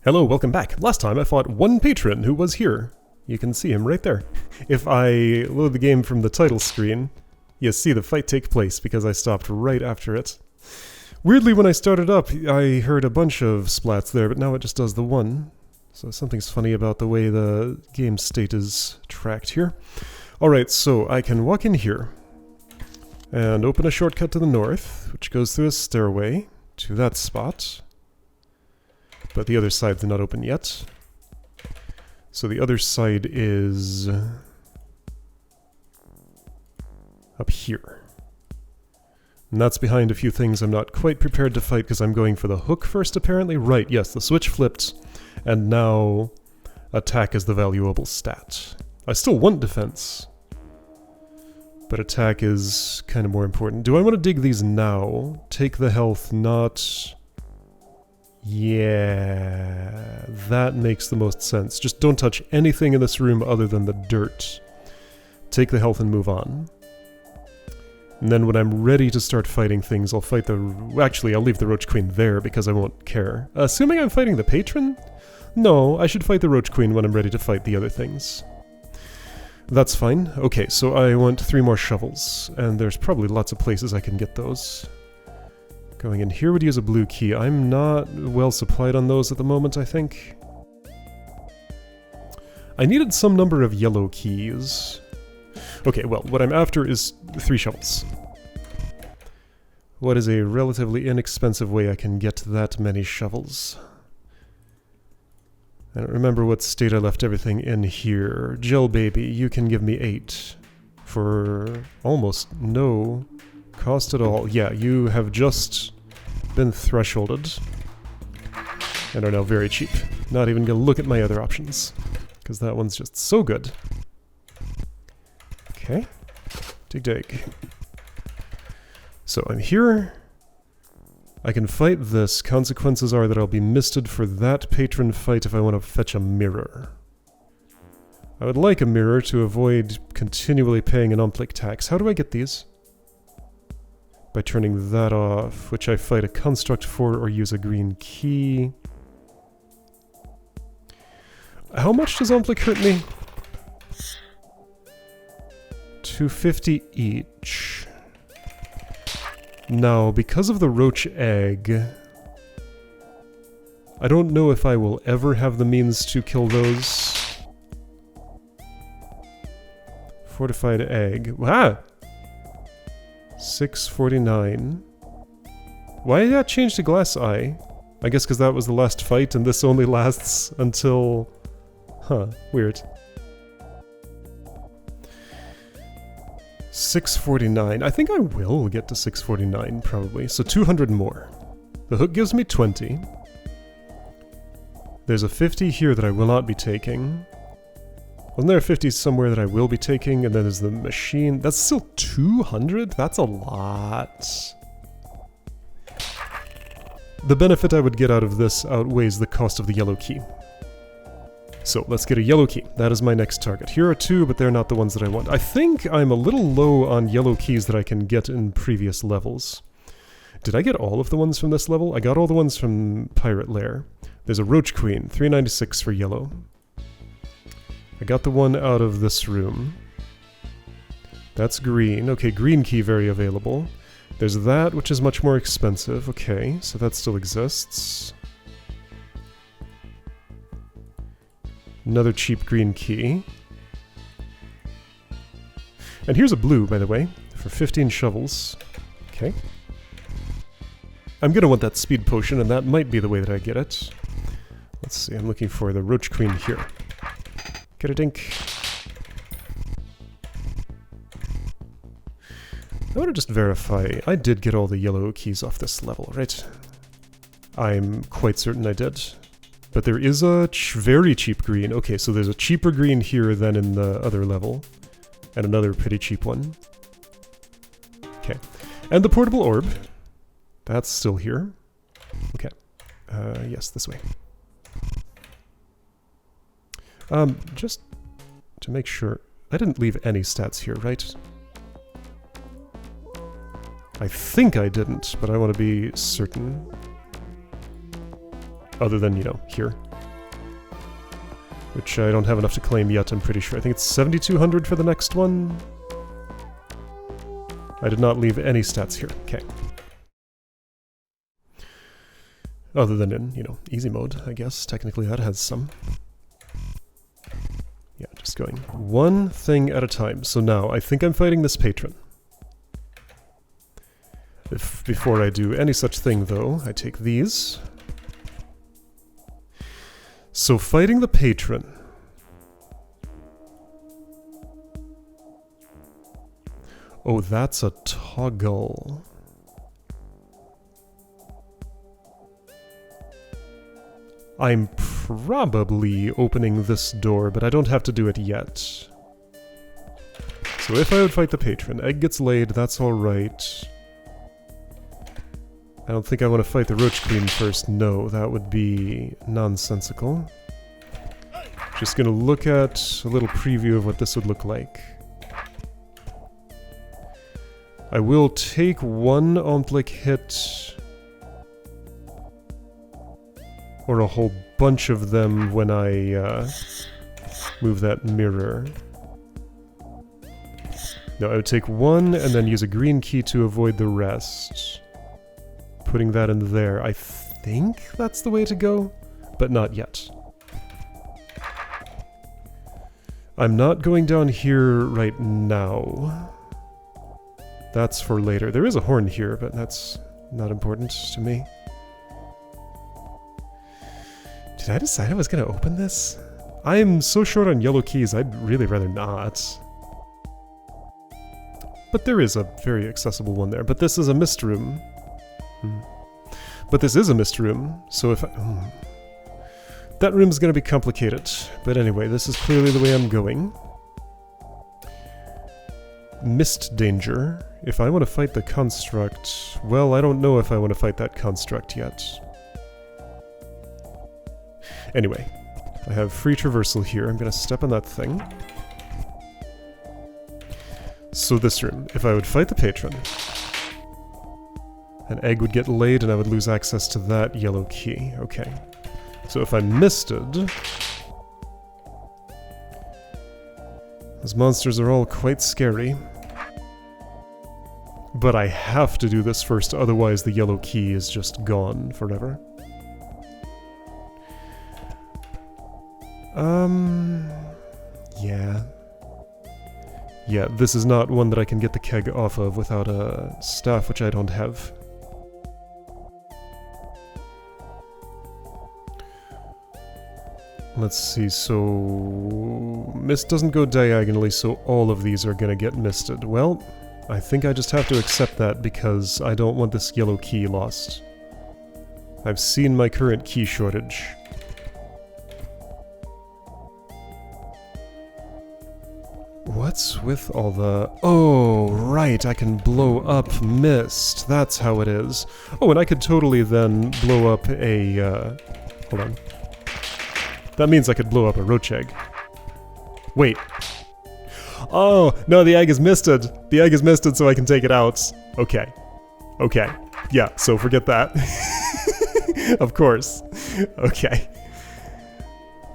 Hello, welcome back. Last time I fought one patron who was here. You can see him right there. If I load the game from the title screen, you see the fight take place because I stopped right after it. Weirdly, when I started up, I heard a bunch of splats there, but now it just does the one. So something's funny about the way the game state is tracked here. Alright, so I can walk in here and open a shortcut to the north, which goes through a stairway to that spot. But the other side's not open yet. So the other side is up here. And that's behind a few things I'm not quite prepared to fight because I'm going for the hook first apparently. Right, yes, the switch flipped, and now attack is the valuable stat. I still want defense, but attack is kind of more important. Do I want to dig these now? Take the health, not... Yeah, that makes the most sense. Just don't touch anything in this room other than the dirt. Take the health and move on. And then when I'm ready to start fighting things, I'll fight the... Actually, I'll leave the Roach Queen there because I won't care. Assuming I'm fighting the patron? No, I should fight the Roach Queen when I'm ready to fight the other things. That's fine. Okay, so I want 3 more shovels, and there's probably lots of places I can get those. Going in here would use a blue key. I'm not well supplied on those at the moment, I think. I needed some number of yellow keys. Okay, well, what I'm after is 3 shovels. What is a relatively inexpensive way I can get that many shovels? I don't remember what state I left everything in here. Gel Baby, you can give me 8 for almost no cost at all. Yeah, you have just been thresholded and are now very cheap. Not even gonna look at my other options because that one's just so good. Okay, dig. So I'm here. I can fight this. Consequences are that I'll be misted for that patron fight if I want to fetch a mirror. I would like a mirror to avoid continually paying an umplic tax. How do I get these? By turning that off, which I fight a construct for or use a green key. How much does umplic hurt me? 250 each. Now, because of the roach egg, I don't know if I will ever have the means to kill those. Fortified egg. Ah! 649. Why did that change to glass eye? I guess because that was the last fight and this only lasts until... Huh, weird. 649. I think I will get to 649, probably. So 200 more. The hook gives me 20. There's a 50 here that I will not be taking. Wasn't there a 50 somewhere that I will be taking? And then there's the machine. That's still 200? That's a lot. The benefit I would get out of this outweighs the cost of the yellow key. So let's get a yellow key. That is my next target. Here are 2, but they're not the ones that I want. I think I'm a little low on yellow keys that I can get in previous levels. Did I get all of the ones from this level? I got all the ones from Pirate Lair. There's a Roach Queen, 396 for yellow. I got the one out of this room. That's green. Okay, green key very available. There's that, which is much more expensive. Okay, so that still exists. Another cheap green key. And here's a blue, by the way, for 15 shovels. Okay. I'm gonna want that speed potion, and that might be the way that I get it. Let's see, I'm looking for the Roach Queen here. Get a dink. I want to just verify. I did get all the yellow keys off this level, right? I'm quite certain I did. But there is a very cheap green. Okay, so there's a cheaper green here than in the other level. And another pretty cheap one. Okay. And the portable orb. That's still here. Okay. Yes, this way. Just to make sure, I didn't leave any stats here, right? I think I didn't, but I want to be certain. Other than, you know, here. which I don't have enough to claim yet, I'm pretty sure. I think it's 7,200 for the next one. I did not leave any stats here. Okay. Other than in, you know, easy mode, I guess. Technically that has some. Yeah, just going one thing at a time. So now, I think I'm fighting this patron. Before I do any such thing, though, I take these. So fighting the patron. Oh, that's a toggle. I'm probably opening this door, but I don't have to do it yet. So if I would fight the patron, egg gets laid, that's alright. I don't think I want to fight the Roach Queen first. No, that would be nonsensical. Just gonna look at a little preview of what this would look like. I will take one Ontlik hit, or a whole bunch of them when I move that mirror. No, I would take one and then use a green key to avoid the rest. Putting that in there. I think that's the way to go, but not yet. I'm not going down here right now. That's for later. There is a horn here, but that's not important to me. Did I decide I was going to open this? I'm so short on yellow keys, I'd really rather not. But there is a very accessible one there. But this is a mist room. But this is a mist room, so if I... that room's gonna be complicated. But anyway, this is clearly the way I'm going. Mist danger. If I want to fight the construct... well, I don't know if I want to fight that construct yet. Anyway, I have free traversal here. I'm gonna step on that thing. So this room. If I would fight the patron... an egg would get laid and I would lose access to that yellow key. Okay. So if I misted... those monsters are all quite scary. But I have to do this first, otherwise the yellow key is just gone forever. Yeah. Yeah, this is not one that I can get the keg off of without a staff, which I don't have. Let's see, so... mist doesn't go diagonally, so all of these are gonna get misted. Well, I think I just have to accept that because I don't want this yellow key lost. I've seen my current key shortage. What's with all the... oh, right, I can blow up mist. That's how it is. Oh, and I could totally then blow up a... hold on. That means I could blow up a roach egg. Wait. Oh, no, the egg is misted. The egg is misted so I can take it out. Okay. Okay. Yeah, so forget that. Of course. Okay.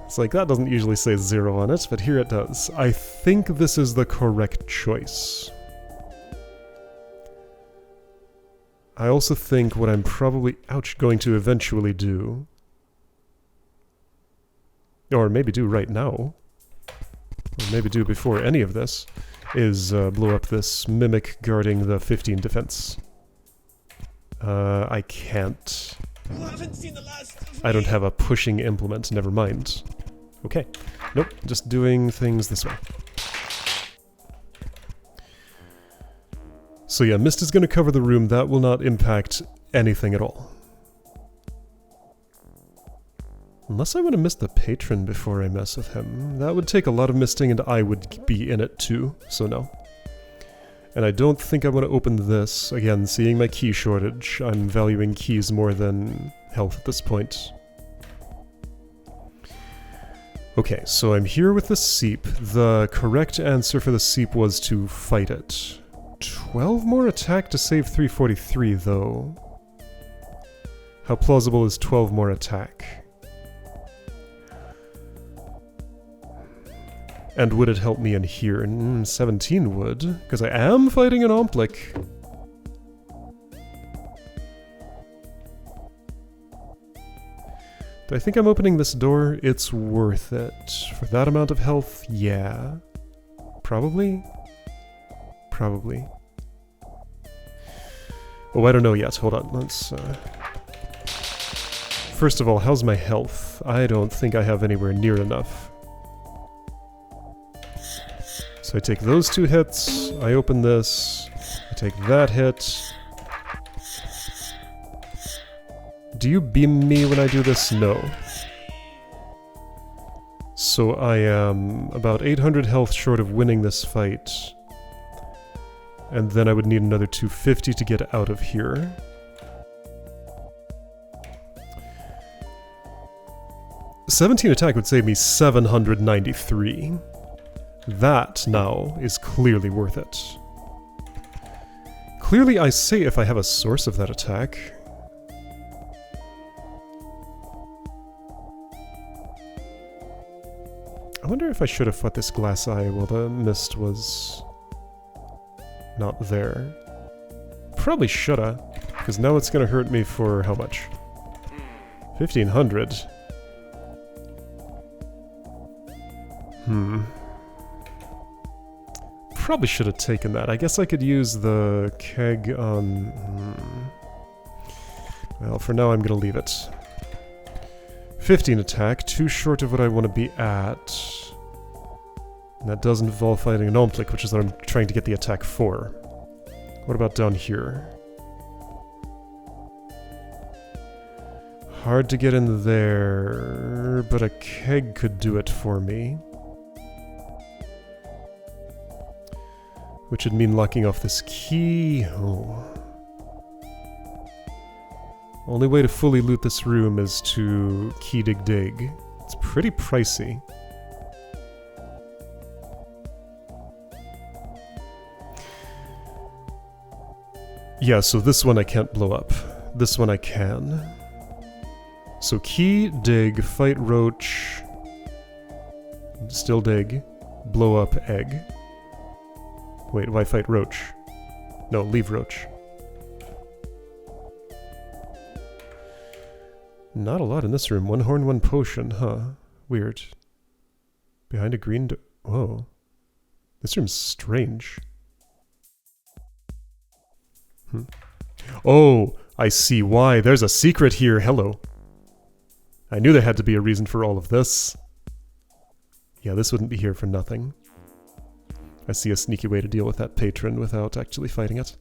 It's like, that doesn't usually say 0 on it, but here it does. I think this is the correct choice. I also think what I'm probably, going to eventually do, or maybe do right now, or maybe do before any of this, is blow up this mimic guarding the 15 defense. I can't. You haven't seen the last of me. I don't have a pushing implement, never mind. Okay. Nope, just doing things this way. So yeah, mist is going to cover the room. That will not impact anything at all. Unless I want to miss the patron before I mess with him. That would take a lot of misting and I would be in it too, so no. And I don't think I want to open this. Again, seeing my key shortage, I'm valuing keys more than health at this point. Okay, so I'm here with the seep. The correct answer for the seep was to fight it. 12 more attack to save 343, though. How plausible is 12 more attack? And would it help me in here? 17 would, because I am fighting an Omplic. Do I think I'm opening this door? It's worth it. For that amount of health, yeah. Probably? Probably. Oh, I don't know yet. Hold on, let's... First of all, how's my health? I don't think I have anywhere near enough. So I take those 2 hits, I open this, I take that hit. Do you beam me when I do this? No. So I am about 800 health short of winning this fight. And then I would need another 250 to get out of here. '17 attack would save me 793. That, now, is clearly worth it. Clearly, I say if I have a source of that attack. I wonder if I should have fought this glass eye while the mist was not there. Probably shoulda, because now it's gonna hurt me for how much? 1500. Probably should have taken that. I guess I could use the keg on... Well, for now I'm gonna leave it. 15 attack, too short of what I want to be at. And that does involve fighting an Omplic, which is what I'm trying to get the attack for. What about down here? Hard to get in there, but a keg could do it for me. Which would mean locking off this key. Oh. Only way to fully loot this room is to key dig dig. It's pretty pricey. Yeah, so this one I can't blow up. This one I can. So key, dig, fight roach, still dig, blow up egg. Wait, why fight roach? No, leave roach. Not a lot in this room. One horn, one potion, huh? Weird. Behind a green door. Whoa. This room's strange. Oh, I see why. There's a secret here. Hello. I knew there had to be a reason for all of this. Yeah, this wouldn't be here for nothing. I see a sneaky way to deal with that patron without actually fighting it.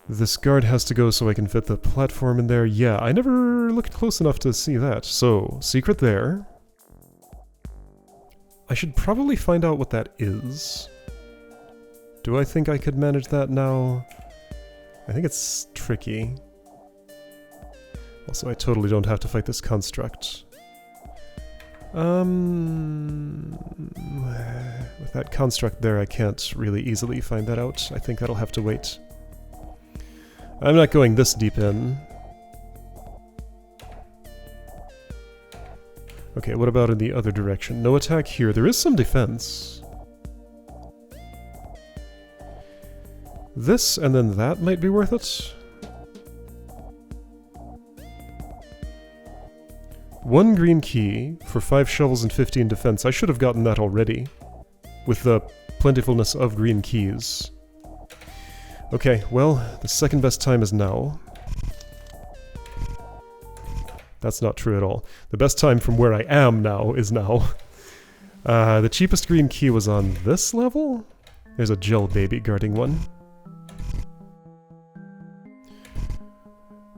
This guard has to go so I can fit the platform in there. Yeah, I never looked close enough to see that. So, secret there. I should probably find out what that is. Do I think I could manage that now? I think it's tricky. Also, I totally don't have to fight this construct. With that construct there, I can't really easily find that out. I think that'll have to wait. I'm not going this deep in. Okay, what about in the other direction? No attack here. There is some defense. This and then that might be worth it. 1 green key for 5 shovels and 15 defense. I should have gotten that already, with the plentifulness of green keys. Okay, well, the second best time is now. That's not true at all. The best time from where I am now is now. The cheapest green key was on this level? There's a gel baby guarding one.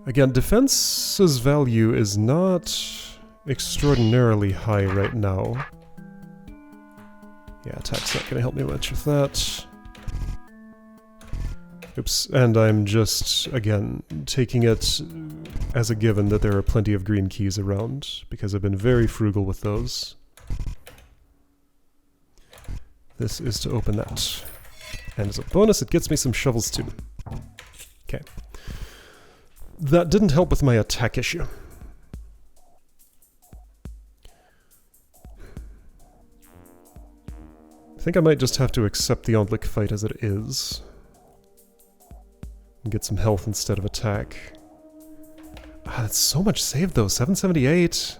Again, defense's value is not extraordinarily high right now. Yeah, attack's not gonna help me much with that. Oops, and I'm just, again, taking it as a given that there are plenty of green keys around, because I've been very frugal with those. This is to open that. And as a bonus, it gets me some shovels too. Okay. That didn't help with my attack issue. I think I might just have to accept the Ontlik fight as it is. And get some health instead of attack. Ah, that's so much saved though, 778.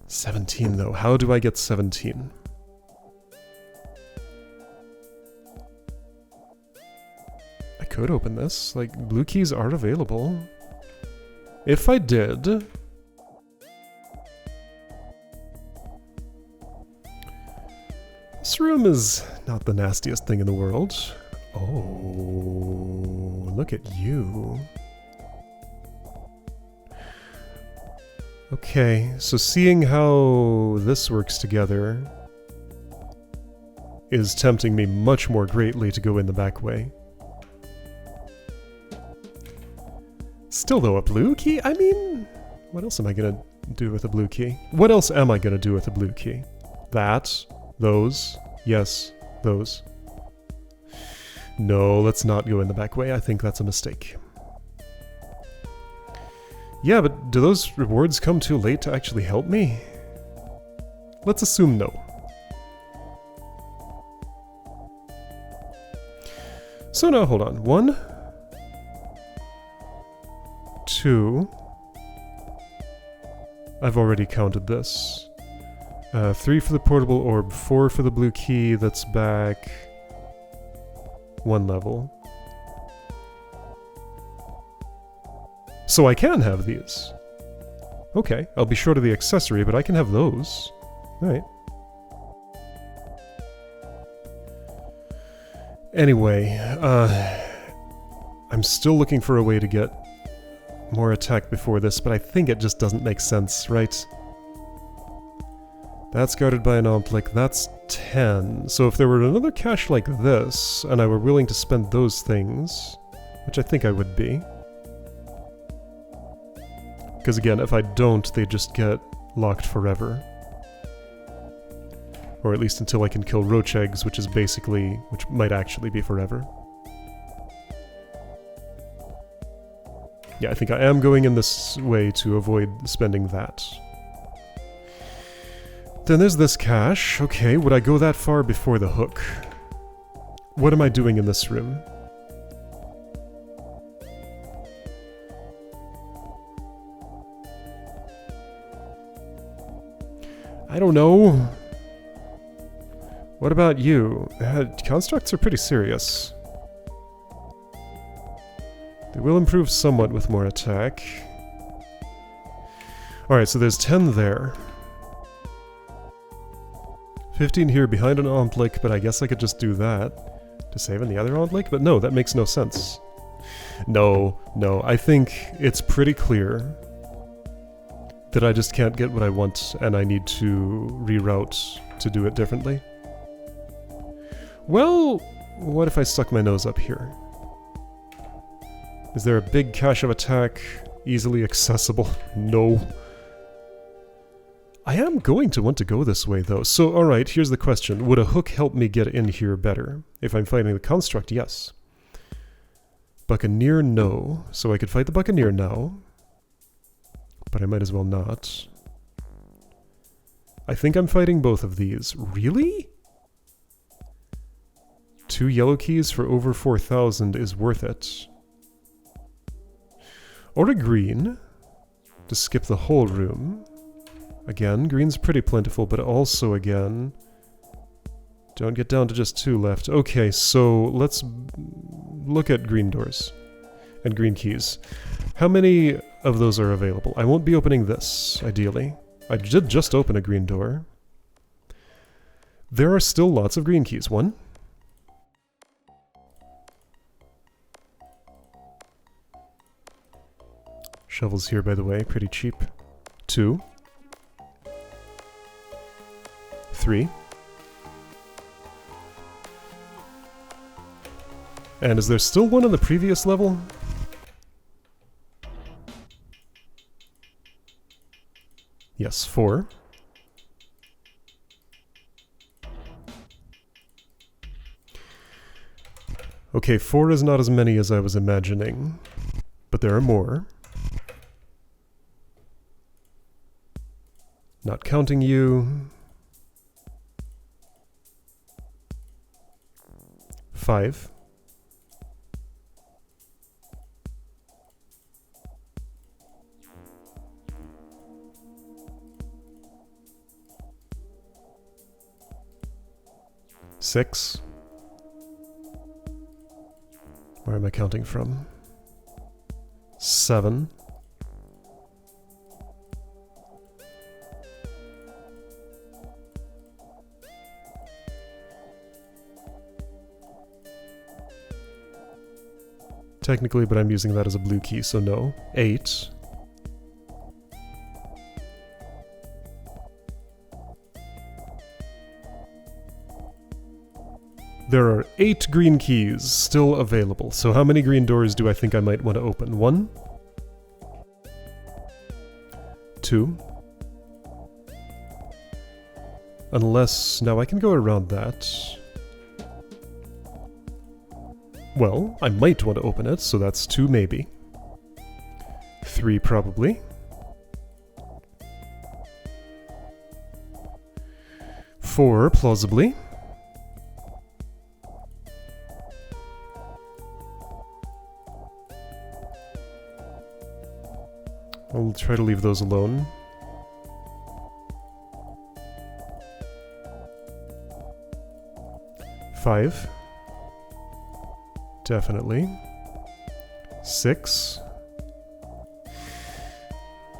17 though, how do I get 17? I could open this, like, blue keys are available. If I did... This room is not the nastiest thing in the world. Oh, look at you. Okay, so seeing how this works together is tempting me much more greatly to go in the back way. Still though, a blue key? I mean, what else am I gonna do with a blue key? What else am I gonna do with a blue key? That, those, yes, those. No, let's not go in the back way. I think that's a mistake. Yeah, but do those rewards come too late to actually help me? Let's assume no. So now, hold on. 1, 2. I've already counted this. 3 for the portable orb, 4 for the blue key, that's back 1 level. So I can have these. Okay, I'll be short of the accessory, but I can have those. Alright. Anyway, I'm still looking for a way to get more attack before this, but I think it just doesn't make sense, right? That's guarded by an Ontlik, that's 10. So if there were another cache like this, and I were willing to spend those things, which I think I would be. Because again, if I don't, they just get locked forever. Or at least until I can kill roach eggs, which is basically, which might actually be forever. Yeah, I think I am going in this way to avoid spending that. Then there's this cache. Okay, would I go that far before the hook? What am I doing in this room? I don't know. What about you? Constructs are pretty serious. They will improve somewhat with more attack. Alright, so there's 10 there. 15 here behind an Ontlik, but I guess I could just do that to save in the other Ontlik? But no, that makes no sense. No, I think it's pretty clear that I just can't get what I want and I need to reroute to do it differently. Well, what if I stuck my nose up here? Is there a big cache of attack easily accessible? No. I am going to want to go this way though. So alright, here's the question. Would a hook help me get in here better? If I'm fighting the construct, yes. Buccaneer, no. So I could fight the Buccaneer now. But I might as well not. I think I'm fighting both of these. Really? 2 yellow keys for over 4,000 is worth it. Or a green to skip the whole room. Again, green's pretty plentiful, but also again, don't get down to just 2 left. Okay, so let's look at green doors and green keys. How many of those are available? I won't be opening this, ideally. I did just open a green door. There are still lots of green keys. 1. Shovels here, by the way, pretty cheap. 2. 3. And is there still one on the previous level? Yes, 4. Okay, 4 is not as many as I was imagining, but there are more. Not counting you. 5. Six. Where am I counting from? 7. Technically, but I'm using that as a blue key, so no. 8. There are 8 green keys still available, so how many green doors do I think I might want to open? 1? 2? Unless... now I can go around that. Well, I might want to open it, so that's 2 maybe. 3 probably. 4 plausibly. I'll try to leave those alone. Five. Definitely. 6.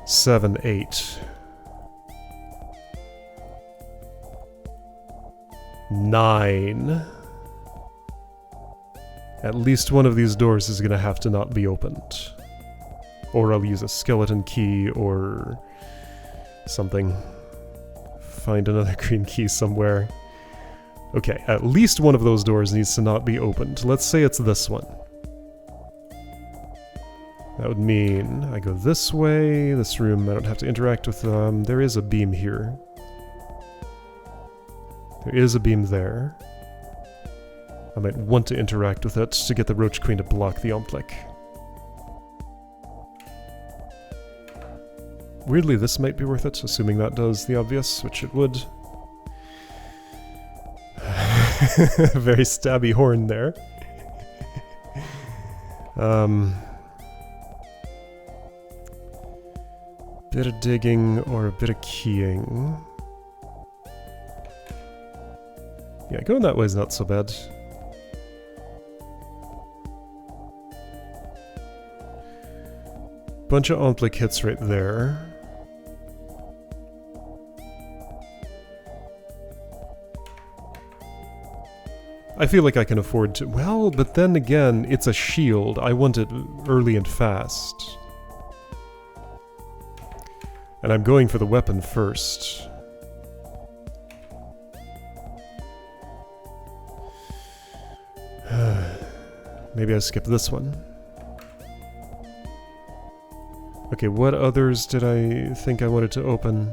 7, 8. 9. At least one of these doors is gonna have to not be opened. Or I'll use a skeleton key or something. Find another green key somewhere. Okay, at least one of those doors needs to not be opened. Let's say it's this one. That would mean I go this way, this room, I don't have to interact with them. There is a beam here. There is a beam there. I might want to interact with it to get the Roach Queen to block the Omplic. Weirdly, this might be worth it, assuming that does the obvious, which it would. Very stabby horn there. Bit of digging or a bit of keying. Yeah, going that way is not so bad. Bunch of Omplic hits right there. I feel like I can afford to... well, but then again, it's a shield. I want it early and fast. And I'm going for the weapon first. Maybe I skip this one. Okay, what others did I think I wanted to open?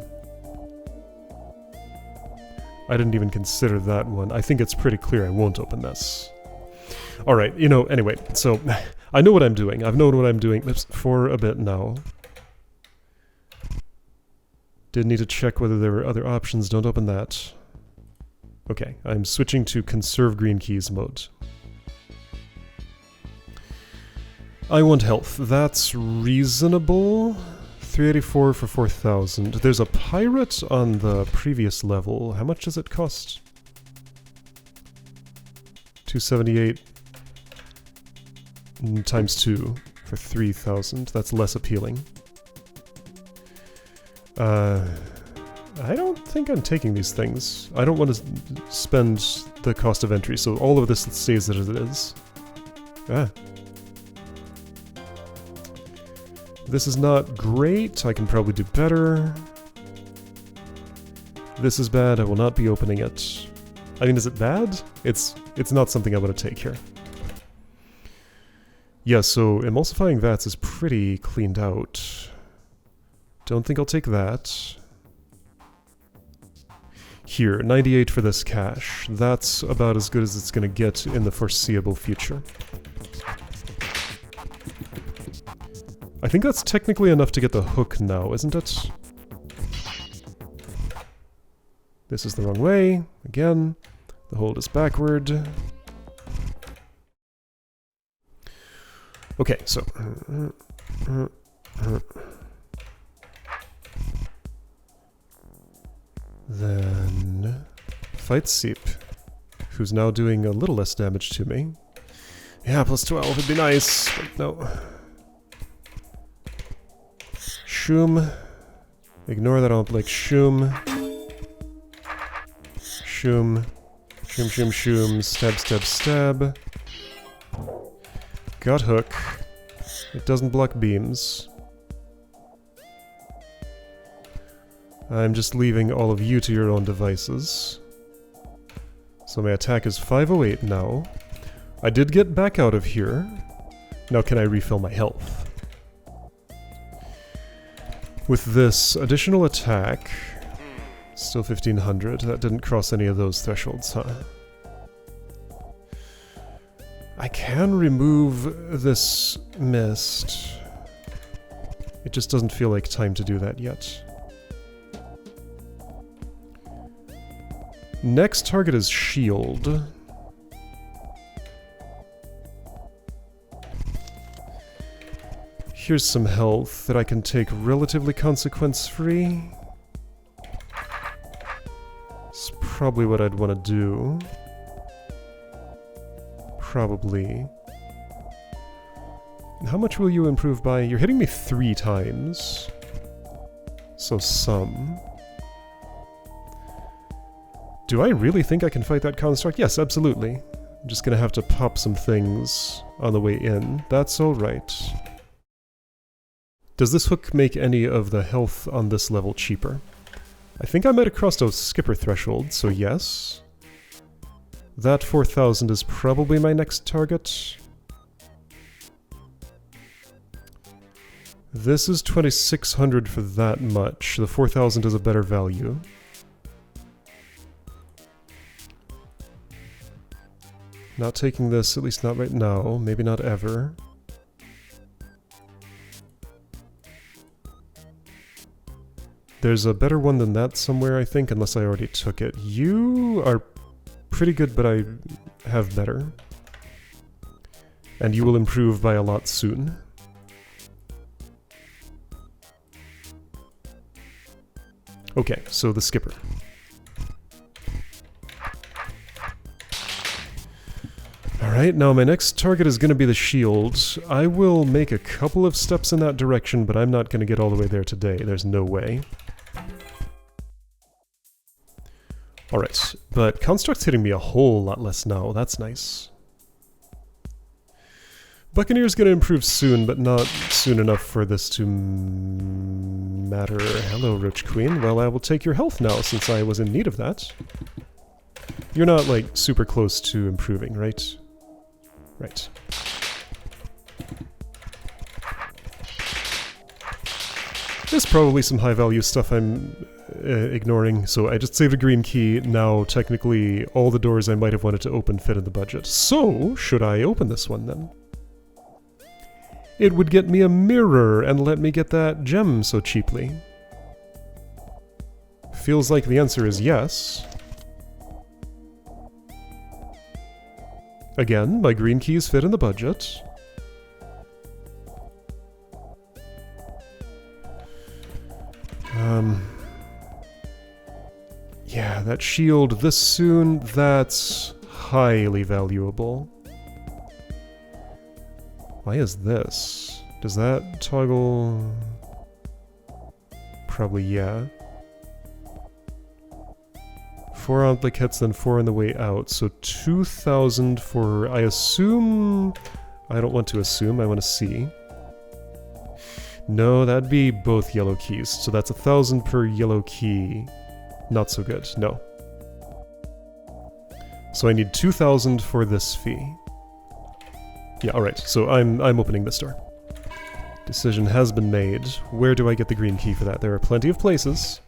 I didn't even consider that one. I think it's pretty clear I won't open this. Alright, you know, anyway, so I know what I'm doing. I've known what I'm doing for a bit now. Did need to check whether there were other options. Don't open that. Okay, I'm switching to conserve green keys mode. I want health. That's reasonable. 384 for 4,000. There's a pirate on the previous level. How much does it cost? 278 times 2 for 3,000. That's less appealing. I don't think I'm taking these things. I don't want to spend the cost of entry, so all of this stays as it is. Ah. This is not great. I can probably do better. This is bad. I will not be opening it. I mean, is it bad? It's not something I want to take here. Yeah, so emulsifying vats is pretty cleaned out. Don't think I'll take that. Here, 98 for this cache. That's about as good as it's going to get in the foreseeable future. I think that's technically enough to get the hook now, isn't it? This is the wrong way. Again, the hold is backward. Okay, so... Then... Fight Seep, who's now doing a little less damage to me. Yeah, plus 12 would be nice, but no. Shoom. Ignore that I don't like Shoom. Shoom. Shoom, shoom, shoom. Stab, stab, stab. Got Hook. It doesn't block beams. I'm just leaving all of you to your own devices. So my attack is 508 now. I did get back out of here. Now can I refill my health? With this additional attack, still 1500. That didn't cross any of those thresholds, huh? I can remove this mist. It just doesn't feel like time to do that yet. Next target is Shield. Here's some health that I can take relatively consequence-free. It's probably what I'd want to do. Probably. How much will you improve by? You're hitting me 3 times. So some. Do I really think I can fight that construct? Yes, absolutely. I'm just gonna have to pop some things on the way in. That's alright. Does this hook make any of the health on this level cheaper? I think I might have crossed a skipper threshold, so yes. That 4000 is probably my next target. This is 2600 for that much. The 4000 is a better value. Not taking this, at least not right now. Maybe not ever. There's a better one than that somewhere, I think, unless I already took it. You are pretty good, but I have better. And you will improve by a lot soon. Okay, so the skipper. Alright, now my next target is going to be the shield. I will make a couple of steps in that direction, but I'm not going to get all the way there today. There's no way. Alright, but Construct's hitting me a whole lot less now. That's nice. Buccaneer's going to improve soon, but not soon enough for this to matter. Hello, Roach Queen. Well, I will take your health now, since I was in need of that. You're not, like, super close to improving, right? Right. There's probably some high-value stuff I'm ignoring, so I just saved a green key. Now, technically, all the doors I might have wanted to open fit in the budget. So, should I open this one, then? It would get me a mirror and let me get that gem so cheaply. Feels like the answer is yes. Again, my green keys fit in the budget. Yeah, that shield this soon, that's highly valuable. Why is this? Does that toggle... Probably, yeah. 4 on the hits, then 4 on the way out. So 2,000 for... I assume... I don't want to assume, I want to see. No, that'd be both yellow keys. So that's 1,000 per yellow key. Not so good, no. So I need 2,000 for this fee. Yeah, alright, so I'm opening this door. Decision has been made. Where do I get the green key for that? There are plenty of places.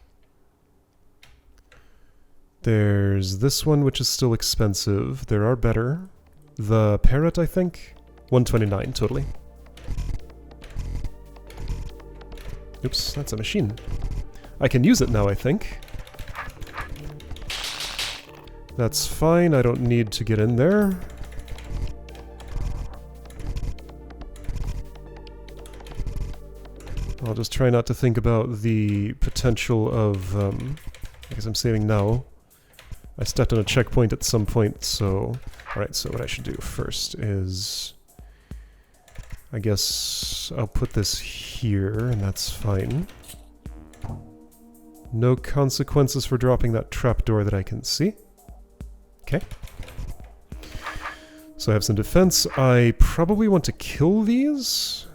There's this one, which is still expensive. There are better. The parrot, I think? 129, totally. Oops, that's a machine. I can use it now, I think. That's fine, I don't need to get in there. I'll just try not to think about the potential of, I guess I'm saving now. I stepped on a checkpoint at some point, so... Alright, so what I should do first is... I guess I'll put this here, and that's fine. No consequences for dropping that trapdoor that I can see. Okay. So I have some defense. I probably want to kill these.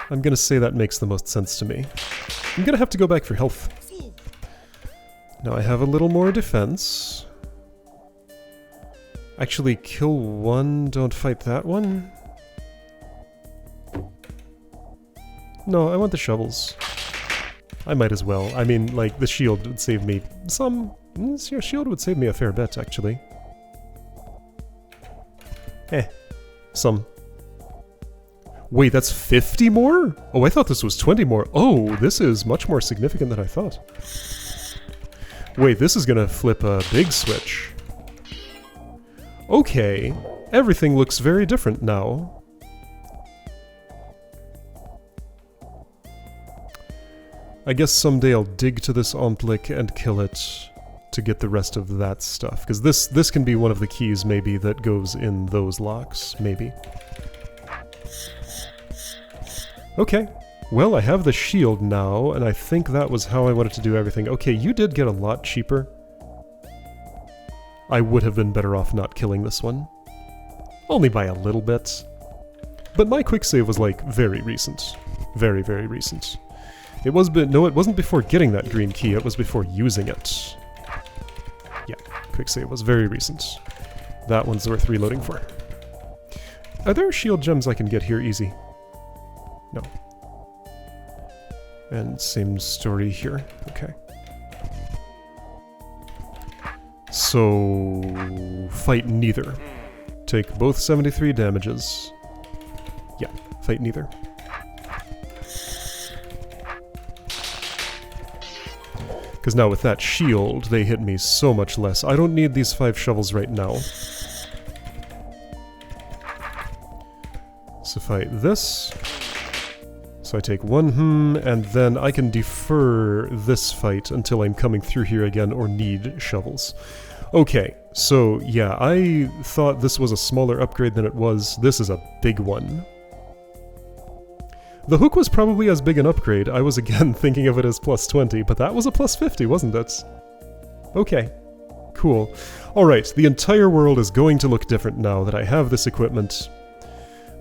I'm gonna say that makes the most sense to me. I'm gonna have to go back for health. Now I have a little more defense. Actually, kill one, don't fight that one. No, I want the shovels. I might as well. I mean, like, the shield would save me some... Your shield would save me a fair bit, actually. Some. Wait, that's 50 more? Oh, I thought this was 20 more. Oh, this is much more significant than I thought. Wait, this is gonna flip a big switch. Okay, everything looks very different now. I guess someday I'll dig to this Omplik and kill it to get the rest of that stuff. Because this can be one of the keys, maybe, that goes in those locks. Maybe. Okay. Well, I have the shield now, and I think that was how I wanted to do everything. Okay, you did get a lot cheaper. I would have been better off not killing this one. Only by a little bit. But my quick save was, like, very recent. Very, very recent. It was, no, it wasn't before getting that green key, it was before using it. Yeah, quick save was very recent. That one's worth reloading for. Are there shield gems I can get here easy? No. And same story here. Okay. So... fight neither. Take both 73 damages. Yeah, fight neither. Because now with that shield, they hit me so much less. I don't need these 5 shovels right now. So fight this. So I take one, and then I can defer this fight until I'm coming through here again or need shovels. Okay, so yeah, I thought this was a smaller upgrade than it was. This is a big one. The hook was probably as big an upgrade. I was again thinking of it as plus 20, but that was a plus 50, wasn't it? Okay, cool. Alright, the entire world is going to look different now that I have this equipment.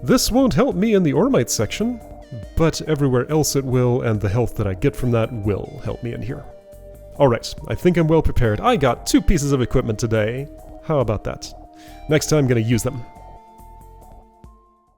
This won't help me in the Ormite section, but everywhere else it will, and the health that I get from that will help me in here. Alright, I think I'm well prepared. I got 2 pieces of equipment today. How about that? Next time I'm gonna use them.